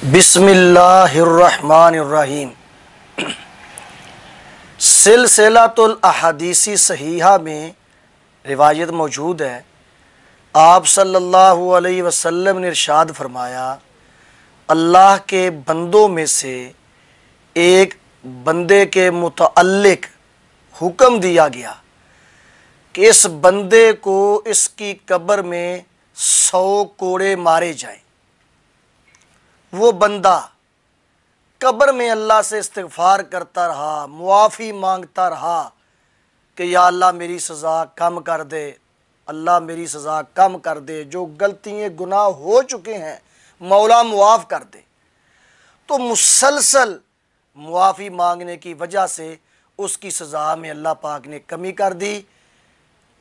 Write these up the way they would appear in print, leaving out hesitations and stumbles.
बिस्मिल्लाहिर्रहमानिर्रहीम। सिलसिलातुल अहादीसी सहीहा में रिवायत मौजूद है। आप सल्लल्लाहु अलैहि वसल्लम ने इरशाद फरमाया, अल्लाह के बंदों में से एक बंदे के मुतअल्लिक हुक्म दिया गया कि इस बंदे को इसकी कब्र में 100 कोड़े मारे जाएं। वो बंदा कब्र में अल्लाह से इस्तिग़फ़ार करता रहा, मुआफ़ी मांगता रहा कि या अल्लाह मेरी सज़ा कम कर दे, अल्लाह मेरी सज़ा कम कर दे, जो गलतियाँ गुनाह हो चुके हैं मौला मुआफ़ कर दे। तो मुसलसल मुआफ़ी मांगने की वजह से उसकी सज़ा में अल्लाह पाक ने कमी कर दी।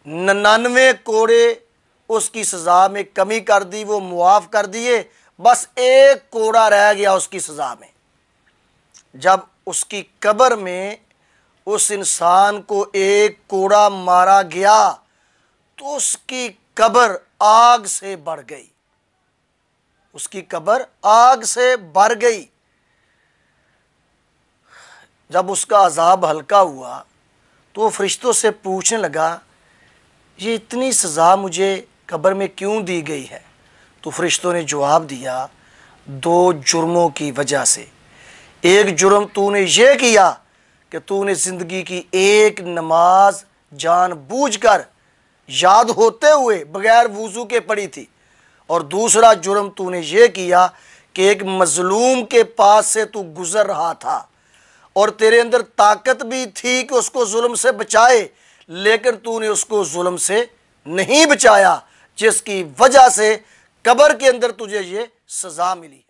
99 कोड़े उसकी सज़ा में कमी कर दी, वो मुआफ़ कर दिए, बस एक कोड़ा रह गया उसकी सज़ा में। जब उसकी कब्र में उस इंसान को एक कोड़ा मारा गया तो उसकी कब्र आग से बढ़ गई, उसकी कब्र आग से भर गई। जब उसका अज़ाब हल्का हुआ तो वो फरिश्तों से पूछने लगा, ये इतनी सज़ा मुझे कब्र में क्यों दी गई है? तो फरिश्तों ने जवाब दिया, 2 जुर्मों की वजह से। एक जुर्म तूने ये किया कि तूने ज़िंदगी की एक नमाज जानबूझकर याद होते हुए बग़ैर वुज़ू के पढ़ी थी, और दूसरा जुर्म तूने ये किया कि एक मज़लूम के पास से तू गुज़र रहा था और तेरे अंदर ताकत भी थी कि उसको जुल्म से बचाए, लेकिन तूने उसको जुल्म से नहीं बचाया, जिसकी वजह से कब्र के अंदर तुझे ये सज़ा मिली।